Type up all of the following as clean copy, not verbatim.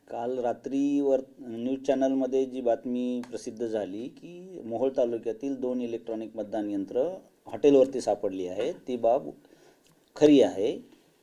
काल रात्रीवर न्यूज चॅनलमध्ये जी बातमी प्रसिद्ध झाली की मोहोळ तालुक्यातील 2 इलेक्ट्रॉनिक मतदान यंत्र हॉटेलवरती सापडली आहेत, ती बाब खरी आहे.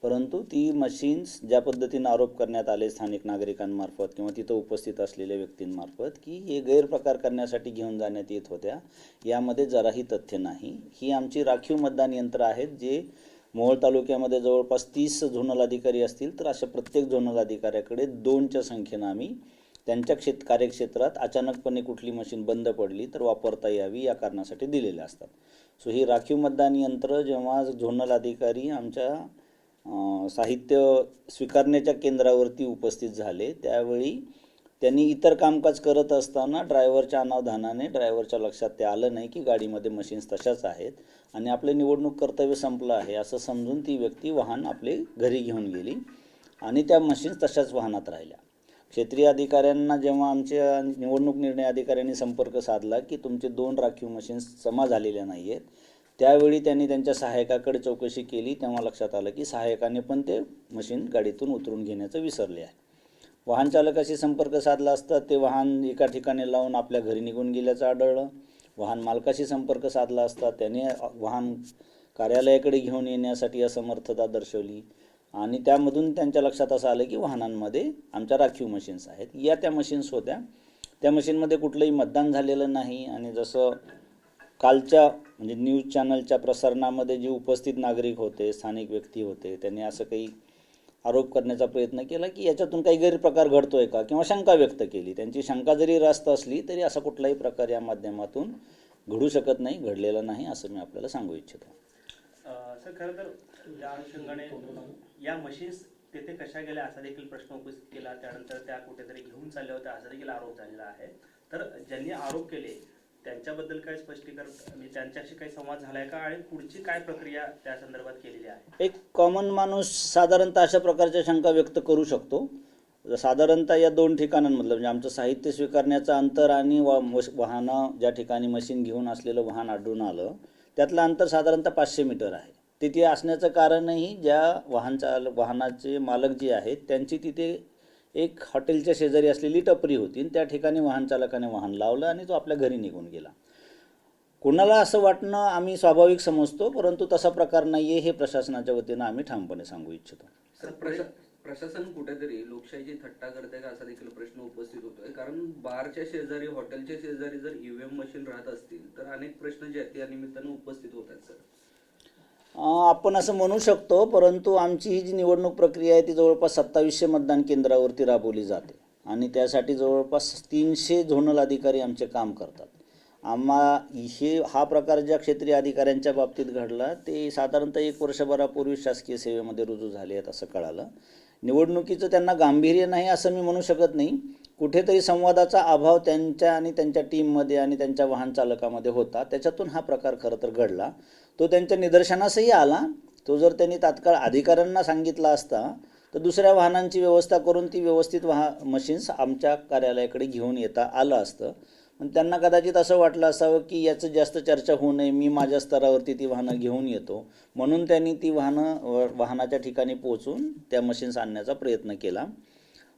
परंतु ती मशीन्स ज्या पद्धतीने आरोप करण्यात आले स्थानिक नागरिकांमार्फत किंवा तिथं उपस्थित असलेल्या व्यक्तींमार्फत की हे गैरप्रकार करण्यासाठी घेऊन जाण्यात येत होत्या, यामध्ये जराही तथ्य नाही. ही आमची राखीव मतदान यंत्र आहेत जे मोहोळ तालुक्यामध्ये जवळपास 30 झोनल अधिकारी असतील, तर अशा प्रत्येक झोनल अधिकाऱ्याकडे 2च्या संख्येनं आम्ही त्यांच्या कार्यक्षेत्रात अचानकपणे कुठली मशीन बंद पडली तर वापरता यावी या कारणासाठी दिलेले असतात. सो ही राखीव मतदान यंत्र जेव्हा झोनल अधिकारी आमच्या साहित्य स्वीकारण्याच्या केंद्रावरती उपस्थित झाले, त्यावेळी त्यांनी इतर कामकाज करत असताना ड्रायव्हरच्या अनावधानाने ड्रायव्हरच्या लक्षात ते आलं नाही की गाडीमध्ये मशीन्स तशाच आहेत आणि आपले निवडणूक कर्तव्य संपलं आहे असं समजून ती व्यक्ती वाहन आपले घरी घेऊन गेली आणि त्या मशीन्स तशाच वाहनात राहिल्या. क्षेत्रीय अधिकाऱ्यांना जेव्हा आमच्या निवडणूक निर्णय अधिकाऱ्यांनी संपर्क साधला की तुमचे 2 राखीव मशीन्स जमा झालेल्या नाही आहेत, त्यावेळी त्यांनी त्यांच्या सहाय्यकाकडे चौकशी केली. तेव्हा लक्षात आलं की सहाय्यकाने पण ते मशीन गाडीतून उतरून घेण्याचं विसरले आहे. वाहन चालकाशी संपर्क साधला असता ते वाहन एका ठिकाणी लावून आपल्या घरी निघून गेल्याचं आढळलं. वाहन मालकाशी संपर्क साधला असता त्याने वाहन कार्यालयाकडे घेऊन येण्यासाठी असमर्थता दर्शवली आणि त्यामधून त्यांच्या लक्षात असं आलं की वाहनांमध्ये आमच्या राखीव मशीन्स आहेत. त्या मशीन्स होत्या. त्या मशीनमध्ये कुठलंही मतदान झालेलं नाही आणि जसं कालच्या म्हणजे न्यूज चॅनलच्या प्रसारणामध्ये जे उपस्थित नागरिक होते, स्थानिक व्यक्ती होते, त्यांनी असं काही आरोप करण्याचा प्रयत्न केला की याच्यातून काही गैरप्रकार घडतोय का किंवा शंका व्यक्त केली. त्यांची शंका जरी रास्त असली तरी असा कुठलाही प्रकार या माध्यमातून घडू शकत नाही, घडलेला नाही असं मी आपल्याला सांगू इच्छितो. सर, खरं तर या अनुषंगाने या मशीन्स तेथे कशा गेल्या असा देखील प्रश्न उपस्थित केला. त्यानंतर त्या कुठेतरी घेऊन चालल्या होत्या असा देखील आरोप झालेला आहे. तर ज्यांनी आरोप केले त्यांच्याबद्दल काय स्पष्टीकरण, म्हणजे त्यांच्याशी काही संवाद झालाय का आणि पुढची काय प्रक्रिया त्या संदर्भात केलेली आहे? एक कॉमन माणूस साधारणतः अशा प्रकारच्या शंका व्यक्त करू शकतो. साधारणतः या 2 ठिकाणांमधलं म्हणजे आमचं साहित्य स्वीकारण्याचं अंतर आणि वाहनं ज्या ठिकाणी मशीन घेऊन असलेलं वाहन आढळून आलं त्यातलं अंतर साधारणतः 500 मीटर आहे. तिथे असण्याचं कारणही ज्या वाहनाचे मालक जे आहेत त्यांची तिथे एक हॉटेलच्या शेजारी असलेली टपरी होती आणि त्या ठिकाणी वाहन चालकाने वाहन लावलं आणि तो आपल्या घरी निघून गेला. कोणाला असं वाटणं आम्ही स्वाभाविक समजतो, परंतु तसा प्रकार नाही आहे हे प्रशासनाच्या वतीनं आम्ही ठामपणे सांगू इच्छितो. प्रशासन कुठेतरी लोकशाहीची थट्टा करते का असा देखील प्रश्न उपस्थित होतोय. कारण बारच्या शेजारी, हॉटेलच्या शेजारी जर ईव्हीएम मशीन राहत असतील तर अनेक प्रश्न जे आहेत त्या निमित्तानं उपस्थित होत आहेत. सर, आपण असं म्हणू शकतो, परंतु आमची ही जी निवडणूक प्रक्रिया आहे ती जवळपास 2700 मतदान केंद्रावरती राबवली जाते आणि त्यासाठी जवळपास 300 झोनल अधिकारी आमचे काम करतात. हा प्रकार ज्या क्षेत्रीय अधिकाऱ्यांच्या बाबतीत घडला ते साधारणतः 1 वर्षभरापूर्वी शासकीय सेवेमध्ये रुजू झाले आहेत असं कळालं. निवडणुकीचं त्यांना गांभीर्य नाही असं मी म्हणू शकत नाही. कुठेतरी संवादाचा अभाव त्यांच्या आणि त्यांच्या टीममध्ये आणि त्यांच्या वाहन चालकामध्ये होता, त्याच्यातून हा प्रकार खरं तर घडला. तो त्यांच्या निदर्शनासही आला. तो जर त्यांनी तात्काळ अधिकाऱ्यांना सांगितला असता तर दुसऱ्या वाहनांची व्यवस्था करून ती व्यवस्थित मशीन्स आमच्या कार्यालयाकडे घेऊन येता आलं असतं. पण त्यांना कदाचित असं वाटलं असावं की याचं जास्त चर्चा होऊ नये, मी माझ्या स्तरावरती ती वाहनं घेऊन येतो, म्हणून त्यांनी ती वाहनाच्या ठिकाणी पोहोचून त्या मशीन्स आणण्याचा प्रयत्न केला.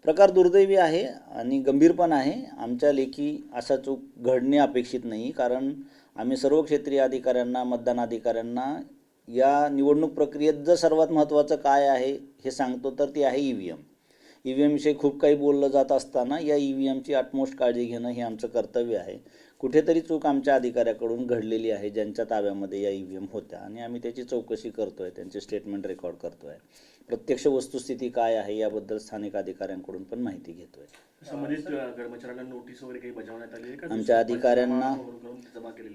प्रकार दुर्दैवी आहे आणि गंभीर पण आहे. आमच्या लेखी असा चूक घडणे अपेक्षित नाही, कारण आम्ही सर्व क्षेत्रीय अधिकाऱ्यांना, मतदान अधिकाऱ्यांना या निवडणूक प्रक्रियेत जर सर्वात महत्त्वाचं काय आहे हे सांगतो तर ती आहे ईव्हीएम. ईव्हीएमविषयी खूप काही बोललं जात असताना या ईव्हीएमची आटमोस्ट काळजी घेणं हे आमचं कर्तव्य आहे. कुठेतरी चूक आमच्या अधिकाऱ्याकडून घडलेली आहे ज्यांच्या ताब्यामध्ये या ईव्हीएम होत्या आणि आम्ही त्याची चौकशी करतो आहे, त्यांचे स्टेटमेंट रेकॉर्ड करतो आहे. प्रत्यक्ष वस्तुस्थिती काय आहे याबद्दल स्थानिक अधिकाऱ्यांकडून पण माहिती घेतो आहे. संबंधित कर्मचाऱ्यांना नोटीस वगैरे काही बजावण्यात आली आहे का?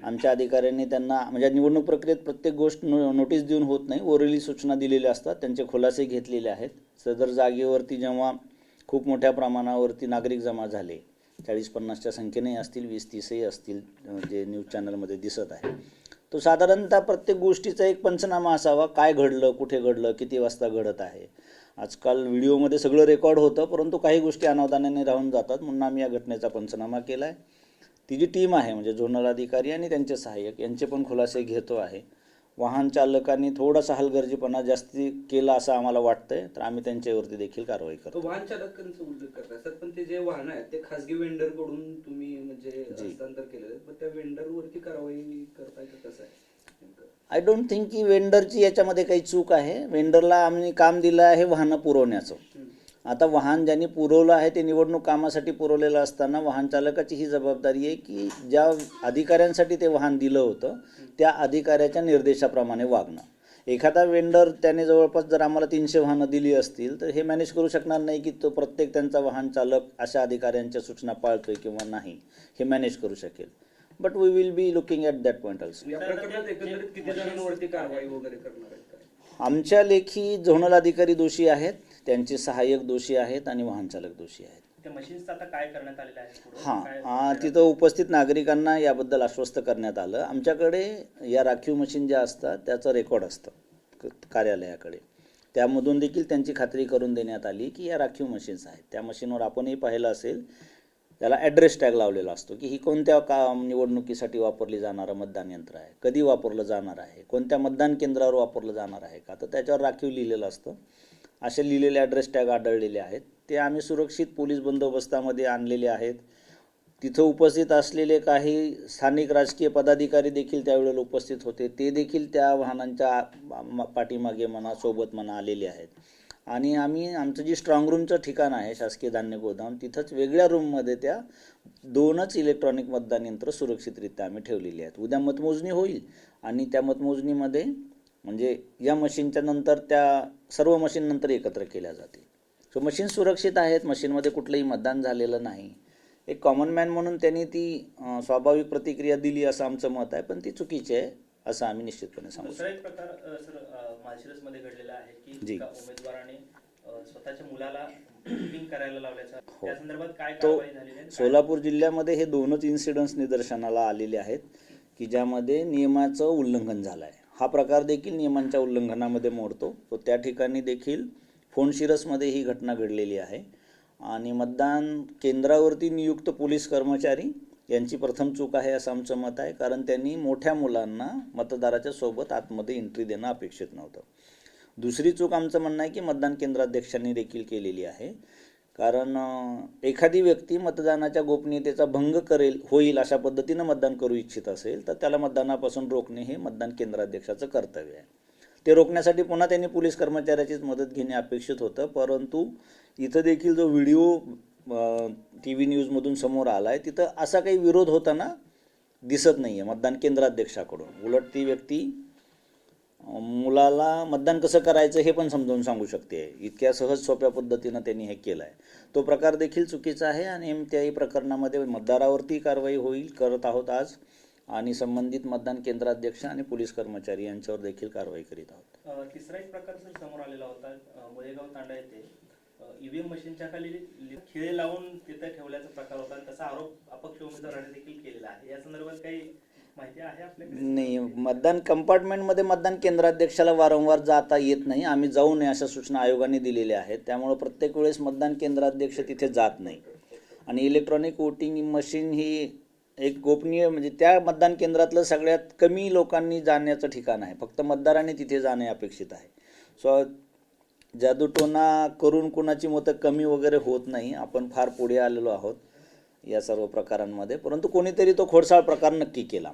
आमच्या अधिकाऱ्यांनी त्यांना म्हणजे निवडणूक प्रक्रियेत प्रत्येक गोष्ट नोटीस देऊन होत नाही, ओरली सूचना दिलेल्या असतात, त्यांचे खुलासे घेतलेले आहेत. सदर जागेवरती जेव्हा खूप मोठ्या प्रमाणावरती नागरिक जमा झाले, 40-50च्या संख्येने असतील, 20-30ही असतील, जे न्यूज चॅनलमध्ये दिसत आहे, तो साधारणतः प्रत्येक गोष्टीचा एक पंचनामा असावा. काय घडलं, कुठे घडलं, किती वाजता घडत आहे. आजकाल व्हिडिओमध्ये सगळं रेकॉर्ड होतं, परंतु काही गोष्टी अनावधानाने राहून जातात, म्हणून आम्ही या घटनेचा पंचनामा केला आहे. ती जी टीम आहे म्हणजे झोनल अधिकारी आणि त्यांचे सहाय्यक यांचे पण खुलासे घेतो आहे. वाहन चालकांनी थोडासा हलगर्जीपणा जास्ती केला असं आम्हाला वाटतंय, तर आम्ही त्यांच्यावरती देखील कारवाई करतो. वाहन चालकांचा उल्लेख करता सर, पण जे वाहन आहेत ते खासगी वेंडर कडून तुम्ही म्हणजे जी. हस्तांतर केलेले पण त्या वेंडर वरती कारवाई करताय का कसं आहे नेमकं? आय डोंट थिंक की वेंडरची याच्यामध्ये काही चूक आहे. वेंडरला आम्ही काम दिलं आहे वाहनं पुरवण्याचं. आता वाहन ज्यांनी पुरवलं आहे ते निवडणूक कामासाठी पुरवलेलं असताना वाहन चालकाची ही जबाबदारी आहे की ज्या अधिकाऱ्यांसाठी ते वाहन दिलं होतं त्या अधिकाऱ्याच्या निर्देशाप्रमाणे वागणं. एखादा वेंडर त्याने जवळपास जर आम्हाला 300 वाहनं दिली असतील तर हे मॅनेज करू शकणार नाही की तो प्रत्येक त्यांचा वाहन चालक अशा अधिकाऱ्यांच्या सूचना पाळतोय किंवा नाही, हे मॅनेज करू शकेल. But we will be looking at that point also. या प्रकरणात एकंदरीत किती जणांवरती कारवाई वगैरे करणार आहेत काय? आमच्या लेखी झोनल अधिकारी दोषी आहेत, त्यांचे सहाय्यक दोषी आहेत आणि वाहन चालक दोषी आहेत. त्या मशीन्सचं आता काय करण्यात आलेलं आहे पुढं? हां, तिथं उपस्थित नागरिकांना याबद्दल आश्वस्त करण्यात आलं. आमच्याकडे या राखीव मशीन ज्या असतात त्याचं रेकॉर्ड असतं कार्यालयाकडे. त्यामधून देखील त्यांची खात्री करून देण्यात आली की या राखीव मशीन्स आहेत. त्या मशीनवर आपणही पाहिलं असेल त्याला ॲड्रेस टॅग लावलेला असतो की ही कोणत्या निवडणुकीसाठी वापरली जाणारं मतदान यंत्र आहे, कधी वापरलं जाणार आहे, कोणत्या मतदान केंद्रावर वापरलं जाणार आहे का, तर त्याच्यावर राखीव लिहिलेलं असतं. असे लिहिलेले ॲड्रेस टॅग आढळलेले आहेत. ते आम्ही सुरक्षित पोलीस बंदोबस्तामध्ये आणलेले आहेत. तिथं उपस्थित असलेले काही स्थानिक राजकीय पदाधिकारी देखील त्यावेळेला उपस्थित होते. ते देखील त्या वाहनांच्या पाठीमागे म्हणा सोबत म्हणा आलेले आहेत. आणि आमचं जी स्ट्रॉंग रूमचं ठिकाण आहे शासकीय धान्य गोदाम, तिथंच वेगळ्या रूममध्ये त्या 2च इलेक्ट्रॉनिक मतदान यंत्र सुरक्षितरित्या आम्ही ठेवलेली आहेत. उद्या मतमोजणी होईल आणि त्या मतमोजणीमध्ये म्हणजे या मशीनच्या नंतर त्या सर्व मशीन नंतर एकत्र केल्या जातील. सो मशीन सुरक्षित आहेत, मशीनमध्ये कुठलंही मतदान झालेलं नाही. एक कॉमन मॅन म्हणून त्यांनी ती स्वाभाविक प्रतिक्रिया दिली असं आमचं मत आहे, पण ती चुकीची आहे असं आम्ही निश्चितपणे सांगू. दुसरा एक प्रकार सर माळशिरसमध्ये घडलेला आहे की एका उमेदवाराने स्वतःच्या मुलाला वोटिंग करायला लावल्याचा, त्या संदर्भात काय कारवाई झालेली आहे? सोलापूर जिल्ह्यामध्ये हे 2च इन्सिडन्स निदर्शनाला आलेले आहेत की ज्यामध्ये नियमाचं उल्लंघन झालं आहे. हा प्रकार देखील नियमांच्या उल्लंघनामध्ये मोडतो. तो त्या ठिकाणी देखील फोनशिरसमध्ये ही घटना घडलेली आहे. आणि मतदान केंद्रावरती नियुक्त पोलीस कर्मचारी यांची प्रथम चूक आहे असं आमचं मत आहे, कारण त्यांनी मोठ्या मुलांना मतदाराच्या सोबत आतमध्ये एंट्री देणं अपेक्षित नव्हतं. दुसरी चूक आमचं म्हणणं आहे की मतदान केंद्राध्यक्षांनी देखील केलेली आहे, कारण एखादी व्यक्ती मतदानाच्या गोपनीयतेचा भंग होईल अशा पद्धतीनं मतदान करू इच्छित असेल तर त्याला मतदानापासून रोखणे हे मतदान केंद्राध्यक्षाचं कर्तव्य आहे. ते रोखण्यासाठी पुन्हा त्यांनी पोलीस कर्मचाऱ्याचीच मदत घेणे अपेक्षित होतं. परंतु इथं देखील जो व्हिडिओ TV न्यूजमधून समोर आला आहे तिथं असा काही विरोध होताना दिसत नाही आहे मतदान केंद्राध्यक्षाकडून. उलट ती व्यक्ती मुलाला मतदान कसं करायचं हे पण समजावून सांगू शकते. इतक्या सहज सोप्या पद्धतीनं त्यांनी हे केलं आहे. तो प्रकार देखील चुकीचा आहे आणि त्याही प्रकरणामध्ये मतदारावरती कारवाई करत आहोत आज आणि संबंधित मतदान केंद्राध्यक्ष आणि पोलीस कर्मचारी यांच्यावर देखील कारवाई करीत आहोत. तिसरा एक प्रकार सर समोर आलेला होता मुळेगाव तांडा येथे ईव्हीएम मशीनच्या खाली खिळे लावून तिथे ठेवल्याचा प्रकार होता. तसा आरोप अपक्ष उमेदवाराने देखील केलेला आहे. या संदर्भात काही माहिती आहे आपल्याकडे? नाही, मतदान कंपार्टमेंटमध्ये मतदान केंद्राध्यक्षाला वारंवार जाता येत नाही. आम्ही जाऊ नये अशा सूचना आयोगाने दिलेल्या आहेत. त्यामुळे प्रत्येक वेळेस मतदान केंद्राध्यक्ष तिथे जात नाही. आणि इलेक्ट्रॉनिक वोटिंग मशीन ही एक गोपनीय म्हणजे त्या मतदान केंद्रातलं सगळ्यात कमी लोकांनी जाण्याचं ठिकाण आहे. फक्त मतदारांनी तिथे जाणे अपेक्षित आहे. सो जादूटोना करून कुणाची मतं कमी वगैरे होत नाही. आपण फार पुढे आलेलो आहोत या सर्व प्रकारांमध्ये. परंतु कोणीतरी तो खोडसाळ प्रकार नक्की केला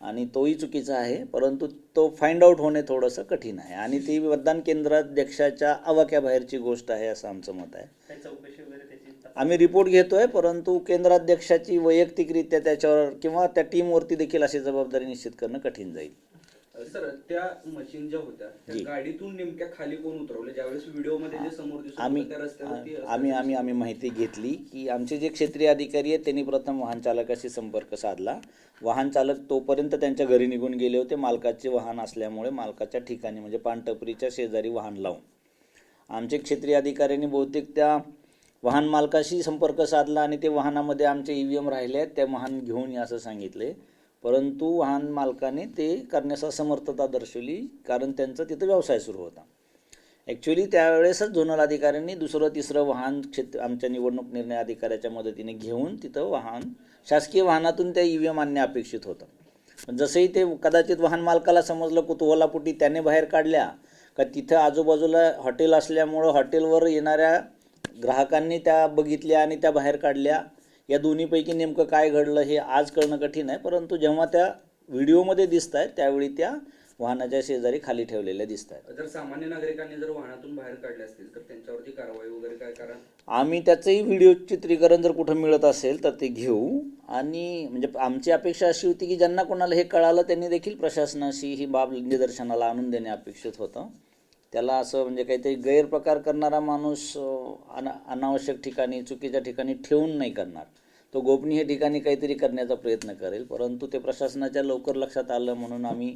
आणि तोही चुकीचा आहे. परंतु तो फाइंड आउट होणे थोडंसं कठीण आहे आणि ती मतदान केंद्राध्यक्षाच्या आवाक्याबाहेरची गोष्ट आहे असं आमचं मत आहे. चौकशी वगैरे त्याची आम्ही रिपोर्ट घेतोय, परंतु केंद्राध्यक्षाची वैयक्तिकरित्या त्याच्यावर किंवा त्या टीमवरती देखील अशी जबाबदारी निश्चित करणं कठीण जाईल. सर त्या मशीन ज्या होत्या त्या गाडीतून नेमक्या खाली कोण उतरवले? ज्यावेळेस व्हिडिओमध्ये जे समोर दिसत होतं त्या रस्त्यावरती आम्ही माहिती घेतली की आमचे जे क्षेत्रीय अधिकारी आहेत त्यांनी प्रथम वाहन चालकाशी संपर्क साधला. वाहन चालक तोपर्यंत त्यांच्या घरी निघून गेले होते. मालकाचे वाहन असल्यामुळे मालकाच्या ठिकाणी म्हणजे पानटपरीच्या शेजारी वाहन लावून आमचे क्षेत्रीय अधिकाऱ्यांनी बहुतेक त्या वाहन मालकाशी संपर्क साधला आणि ते वाहनामध्ये आमचे EVM राहिले आहेत ते वाहन घेऊन या असं सांगितले. परंतु वाहन मालकाने ते करण्यास असमर्थता दर्शवली, कारण त्यांचा तिथं व्यवसाय सुरू होता. ॲक्च्युली त्यावेळेसच झोनल अधिकाऱ्यांनी दुसरं तिसरं वाहन आमच्या निवडणूक निर्णय अधिकाऱ्याच्या मदतीने घेऊन तिथं शासकीय वाहनातून त्या EVM आणणे अपेक्षित होतं. पण जसंही ते कदाचित वाहन मालकाला समजलं कुतूहलापोटी त्याने बाहेर काढल्या का तिथं आजूबाजूला हॉटेल असल्यामुळं हॉटेलवर येणाऱ्या ग्राहकांनी त्या बघितल्या आणि त्या बाहेर काढल्या. या दोन्हीपैकी नेमकं काय घडलं हे आज कळणं कठीण आहे, परंतु जेव्हा त्या व्हिडिओमध्ये दिसत आहेत त्यावेळी त्या वाहनाच्या शेजारी खाली ठेवलेल्या दिसत आहेत. जर सामान्य नागरिकांनी जर वाहनातून बाहेर काढले असतील तर त्यांच्यावरती कारवाई वगैरे काय करा? आम्ही त्याचंही व्हिडिओ चित्रीकरण जर कुठं मिळत असेल तर ते घेऊ. आणि म्हणजे आमची अपेक्षा अशी होती की ज्यांना कोणाला हे कळालं त्यांनी देखील प्रशासनाशी ही बाब निदर्शनाला आणून देणे अपेक्षित होतं. त्याला असं म्हणजे काहीतरी गैरप्रकार करणारा माणूस अनावश्यक ठिकाणी चुकीच्या ठिकाणी ठेवून नाही करणार. तो गोपनीय ठिकाणी काहीतरी करण्याचा प्रयत्न करेल, परंतु ते प्रशासनाच्या लवकर लक्षात आलं म्हणून आम्ही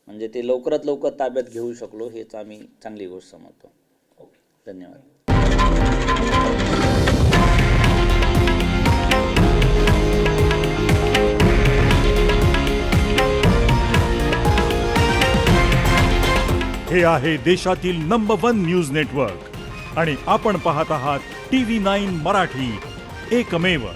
म्हणजे ते लवकरात लवकर ताब्यात घेऊ शकलो, हेच आम्ही चांगली गोष्ट समजतो. धन्यवाद. हे आहे देशातील नंबर 1 न्यूज नेटवर्क आणि आपण पाहत आहात TV9 मराठी, एकमेव.